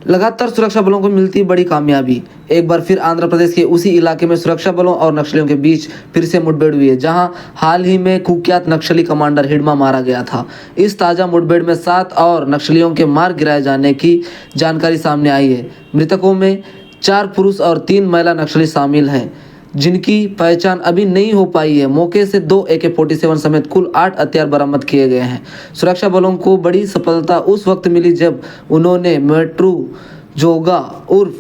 लगातार सुरक्षा बलों को मिलती बड़ी कामयाबी। एक बार फिर आंध्र प्रदेश के उसी इलाके में सुरक्षा बलों और नक्सलियों के बीच फिर से मुठभेड़ हुई है, जहां हाल ही में कुख्यात नक्सली कमांडर हिडमा मारा गया था। इस ताज़ा मुठभेड़ में 7 और नक्सलियों के मार गिराए जाने की जानकारी सामने आई है। मृतकों में 4 पुरुष और 3 महिला नक्सली शामिल हैं, जिनकी पहचान अभी नहीं हो पाई है। मौके से 2 AK-47 समेत कुल 8 हथियार बरामद किए गए हैं। सुरक्षा बलों को बड़ी सफलता उस वक्त मिली जब उन्होंने मेट्रू जोगा उर्फ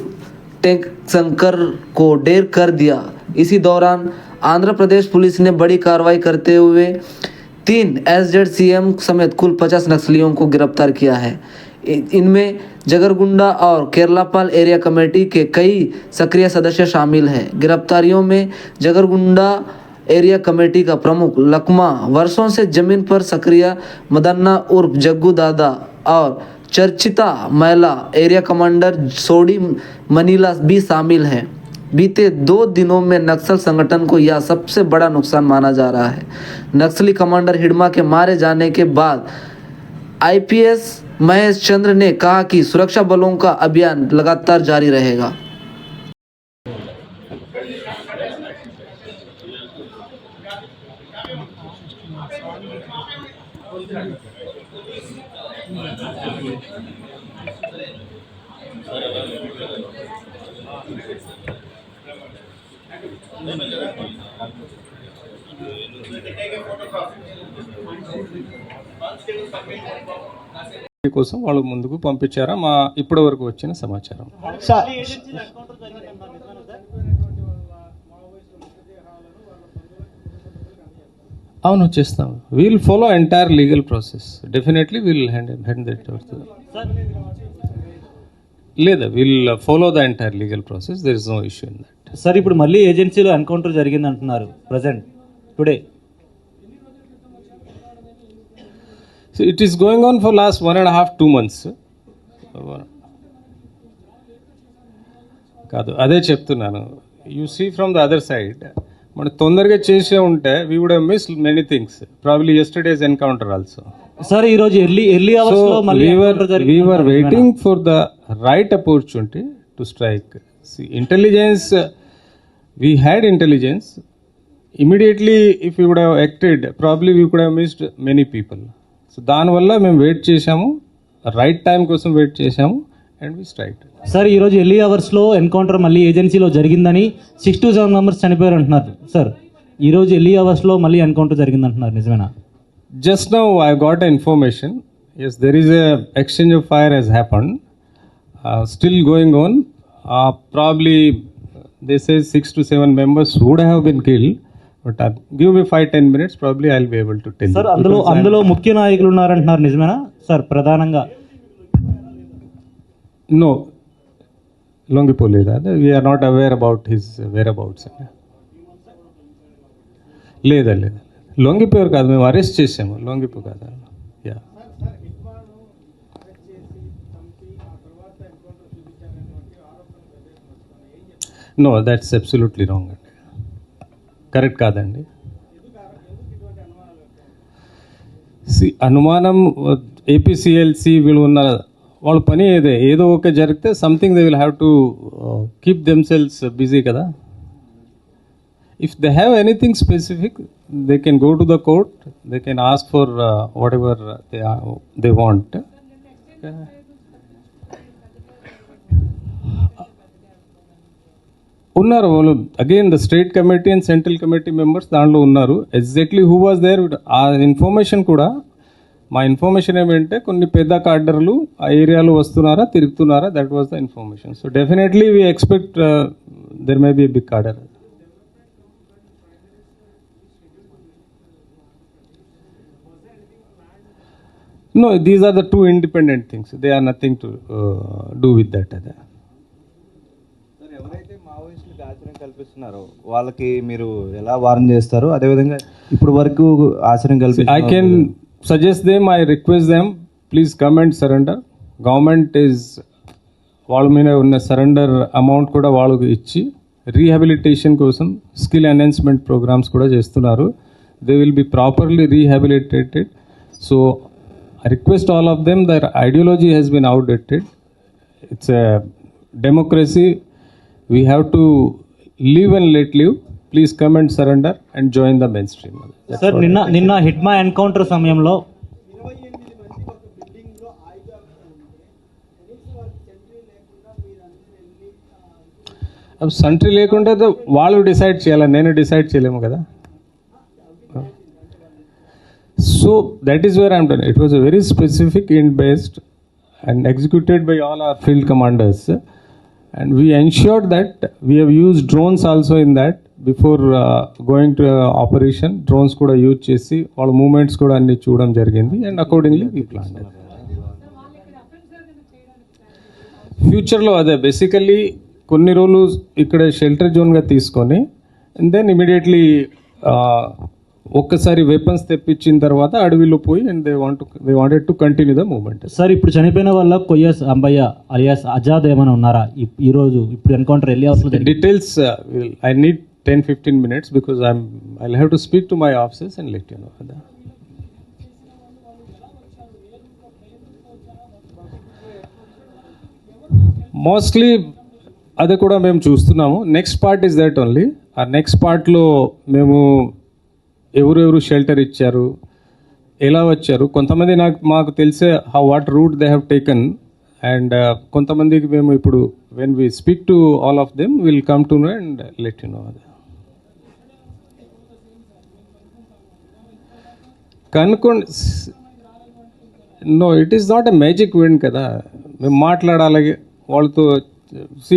टैंक शंकर को ढेर कर दिया। इसी दौरान आंध्र प्रदेश पुलिस ने बड़ी कार्रवाई करते हुए 3 SZCM समेत कुल 50 नक्सलियों को गिरफ्तार किया है। इनमें जगरगुंडा और केरलापाल एरिया कमेटी के कई सक्रिय सदस्य शामिल हैं। गिरफ्तारियों में जगरगुंडा एरिया कमेटी का प्रमुख लकमा वर्षों से जमीन पर सक्रिय मदन्ना उर्फ जग्गू दादा और चर्चिता महिला एरिया कमांडर सोडी मनीला भी शामिल हैं। बीते 2 दिनों में नक्सल संगठन को यह सबसे बड़ा नुकसान माना जा रहा है। नक्सली कमांडर हिडमा के मारे जाने के बाद IPS महेश चंद्र ने कहा कि सुरक्षा बलों का अभियान लगातार जारी रहेगा। కోసం వాళ్ళు ముందుకు పంపించారా మా ఇప్పటి వరకు వచ్చిన సమాచారం. అవును చేస్తాం. Will follow entire legal process. Definitely will hand that లేదా will follow the entire legal process. There is no issue in that. Sir ఇప్పుడు మళ్ళీ ఏజెన్సీలో ఎన్కౌంటర్ జరిగింది అంటున్నారు present today. So it is going on for last 1.5-2 months. కాదు అదే చెప్తున్నాను. You see from the other side మనం తొందరగా చేసే ఉంటే we would have missed many things. Probably yesterday's encounter also. Sir ఈ రోజు ఎర్లీ అవర్స్ లో మళ్ళీ we were waiting for the right opportunity to strike. See, intelligence, we had intelligence. Immediately if we would have acted, probably we could have missed many people. So దానివల్ల మేము wait చేసాము, right time కోసం wait చేసాము and we strike. Sir ఈరోజు early అవర్స్లో encounter మళ్ళీ ఏజెన్సీలో జరిగిందని 6 to 7 మెంబర్స్ చనిపోయారు అంటున్నారు. సార్ ఈరోజు ఎర్లీ అవర్స్లో మళ్ళీ ఎన్కౌంటర్ జరిగింది అంటున్నారు, నిజమేనా? Just now I got a information. Yes, there is a exchange of fire has happen, still going on. Probably they say 6 to 7 members would have been killed. But give me 5-10 minutes, probably I'll be able to tell you. Sir అందులో ముఖ్య నాయకులు ఉన్నారంటున్నారు, నిజమేనా sir? ప్రధానంగా no, లొంగిపోలేదా? We are not aware about his whereabouts. లేదా లొంగిపోయారు కాదు, మేము arrest చేసాము. లొంగిపో కాదా? Yeah. No, that's absolutely wrong అండి. కరెక్ట్ కాదండి. అనుమానం APCLC వీళ్ళు ఉన్న వాళ్ళ పని ఏదో ఒక జరిగితే something they will have to keep themselves busy కదా. If they have anything specific they can go to the court, they can ask for whatever they want. ఉన్నారు వాళ్ళు. Again the state committee and central committee members దాంట్లో ఉన్నారు. Exactly who was there ఆ information కూడా, మా information ఏమంటే కొన్ని పెద్ద కార్డర్లు ఆ ఏరియాలో వస్తున్నారా, తిరుగుతున్నారా, that was the information. So definitely we expect there may be a big cadre. No, these are the two independent things. They are nothing to do with that. ఎవరైతే మావోయిస్టులకు ఆశ్రయం కల్పిస్తున్నారో వాళ్ళకి మీరు ఎలా వార్న్ చేస్తారు? అదేవిధంగా ఇప్పుడు వరకు ఆశ్రయం I can suggest them, I request them, please come and surrender. Government is వాళ్ళ మీద ఉన్న సరెండర్ అమౌంట్ కూడా వాళ్ళకి ఇచ్చి రీహాబిలిటేషన్ కోసం స్కిల్ ఎన్హాన్స్మెంట్ ప్రోగ్రామ్స్ కూడా చేస్తున్నారు. They will be properly rehabilitated. So I request all of them, their ideology has been outdated. it's a democracy. We have to live and let live. Please come and surrender and join the mainstream. That's sir what నిన్న Hidma encounter సమయంలో సంట్రీ లేకుంటే వాళ్ళు decide చేయాలి, నేను decide చేయలేము కదా. So that is where I'm done. It was a very specific intel based and executed by all our field commanders, and we ensured that we have use drones also in that before going to operation. Drones కూడా use చేసి వాళ్ళ moments కూడా అన్ని చూడడం జరిగింది, and accordingly we plan. ఫ్యూచర్లో అదే basically కొన్ని రోజులు ఇక్కడ షెల్టర్ జోన్గా తీసుకొని అండ్ దెన్ ఇమీడియట్లీ ఒక్కసారి వెపన్స్ తెప్పించిన తర్వాత అడవిలో పోయి and they wanted to continue the movement. Sir ఇప్పుడు చనిపోయిన వాళ్ళ కొయ్యస్ అంబయ్య అలియాస్ ఆజాద్ ఏమైనా ఉన్నారా ఈ రోజు ఇప్పుడు ఎన్కౌంటర్ ఎల్లి అవర్స్లో details I need 10-15 minutes because I'll have to speak to my officers and let you know. Mostly అది కూడా మేము చూస్తున్నాము. Next part is that only. ఆ నెక్స్ట్ పార్ట్లో మేము ఎవరెవరు షెల్టర్ ఇచ్చారు, ఎలా వచ్చారు, కొంతమంది మాకు తెలిసే what route they have taken, and కొంతమందికి మేము ఇప్పుడు when we speak to all of them will come to know and let you know. కనుకోండి, no it is not a magic wand కదా, మేము మాట్లాడాలి వాళ్ళతో. See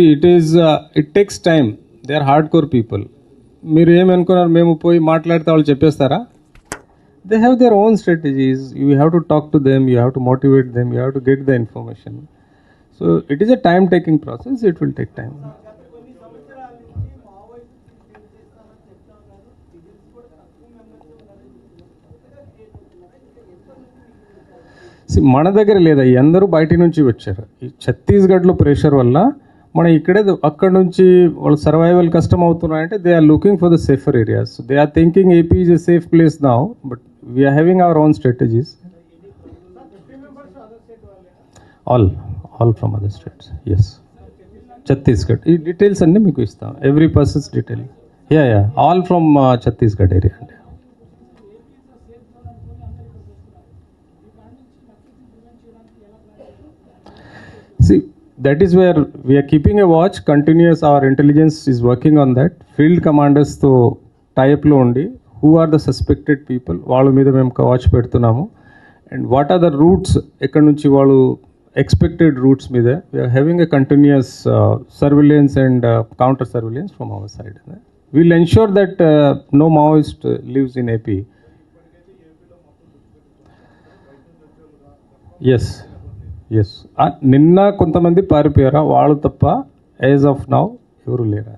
it takes time, they are hard core people. మీరు ఏమనుకున్నారు మేము పోయి మాట్లాడితే వాళ్ళు చెప్పేస్తారా? They have their own strategies. You have to talk to them, you have to motivate them, you have to get the information. So it is a time taking process, it will take time. మన దగ్గర లేదా, అందరూ బయట నుంచి వచ్చారు. ఈ ఛత్తీస్గఢ్లో pressure వల్ల మనం ఇక్కడే అక్కడ నుంచి వాళ్ళు సర్వైవల్ కష్టం అవుతున్నాయంటే they are looking for the safer areas. They are thinking AP is a safe place now, but we're having our own strategies. All from other states, yes. Chhattisgarh ఈ డీటెయిల్స్ అన్నీ మీకు ఇస్తాం, every persons detail. Yeah all from Chhattisgarh area అండి. See, that is where we are keeping a watch, continuous, our intelligence is working on that. Field commanders తో టైప్లో ఉండి who are the suspected people వాళ్ళ మీద మేము వాచ్ పెడుతున్నాము, and what are the routes, ఎక్కడి నుంచి వాళ్ళు ఎక్స్పెక్టెడ్ రూట్స్ మీద we're having a continuous surveillance and counter surveillance from our side. We'll ensure that no Maoist lives in AP. Yes. నిన్న కొంతమంది పారిపోయారా, వాళ్ళు తప్ప యాజ్ ఆఫ్ నౌ ఎవరు లేరా.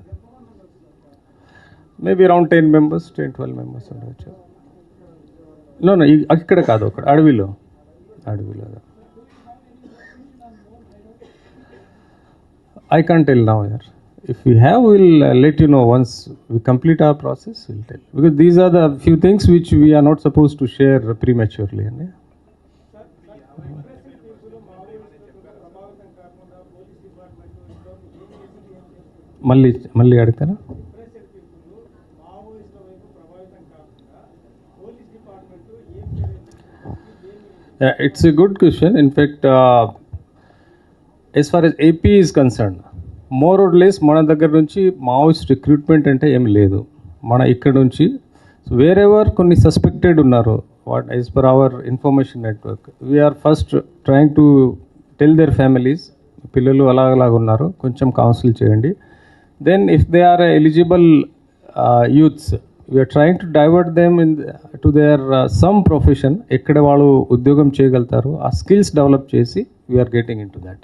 మేబీ అరౌండ్ 10 members, 10-12 members ఉండవచ్చు. నో ఇక్కడ కాదు, అక్కడ అడవిలో. I can't tell now here. If we have, we'll let you know once we complete our process, we'll tell. Because these are the few things which we are not supposed to share prematurely. మళ్ళీ అడుగుతారా? It's a good question. In fact, as far as AP is concerned, more or less మన దగ్గర నుంచి Maoist recruitment అంటే ఏమి లేదు. మన ఇక్కడ నుంచి వేరెవర్ కొన్ని సస్పెక్టెడ్ ఉన్నారు, what as per our information network, we're first trying to tell their families, పిల్లలు అలాగలాగా ఉన్నారు, కొంచెం కౌన్సిల్ చేయండి. Then if they are eligible youths, we are trying to divert them to their some profession, ఎక్కడ వాళ్ళు ఉద్యోగం చేయగలుగుతారు, ఆ స్కిల్స్ డెవలప్ చేసి we are getting into that.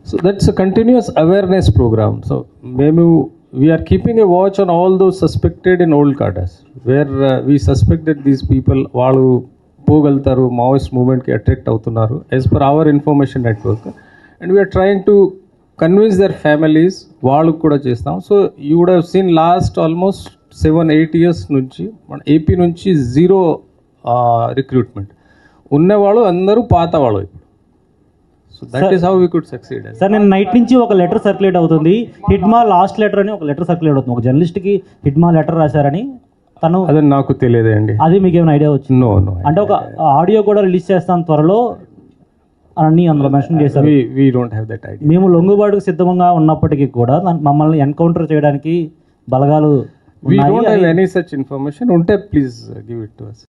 So that's a continuous awareness program. So we are keeping a watch on all those suspected in old cadres where we suspect that these people వాళ్ళు పోగలుగుతారు, Maoist మూవ్మెంట్కి attract అవుతున్నారు as per our information network, and we are trying to convince their families, వాళ్ళకు కూడా చేస్తాం. So you would have seen last almost 7-8 years నుంచి మన AP నుంచి zero recruitment, ఉన్నవాళ్ళు అందరూ పాత వాళ్ళు ఇప్పుడు. So that is how we could succeed. Sir నేను నైట్ నుంచి ఒక లెటర్ సర్క్యులేట్ అవుతుంది, హిడ్మా లాస్ట్ లెటర్ అని ఒక లెటర్ సర్క్యులేట్ అవుతుంది. ఒక జర్నలిస్ట్కి హిడ్మా లెటర్ రాశారని తను, అది నాకు తెలియదండి. అది మీకు ఏమైనా ఐడియా వచ్చింది? No no. అంటే ఒక ఆడియో కూడా రిలీజ్ చేస్తాం త్వరలో అని అందులో మెన్షన్ చేశారు. we don't have that idea. మేము లొంగుబాటుకు సిద్ధంగా ఉన్నప్పటికీ కూడా మమ్మల్ని ఎన్కౌంటర్ చేయడానికి బలగాలు We ఉన్నాయి don't have అని- any such information. ఉంటే please give it to us.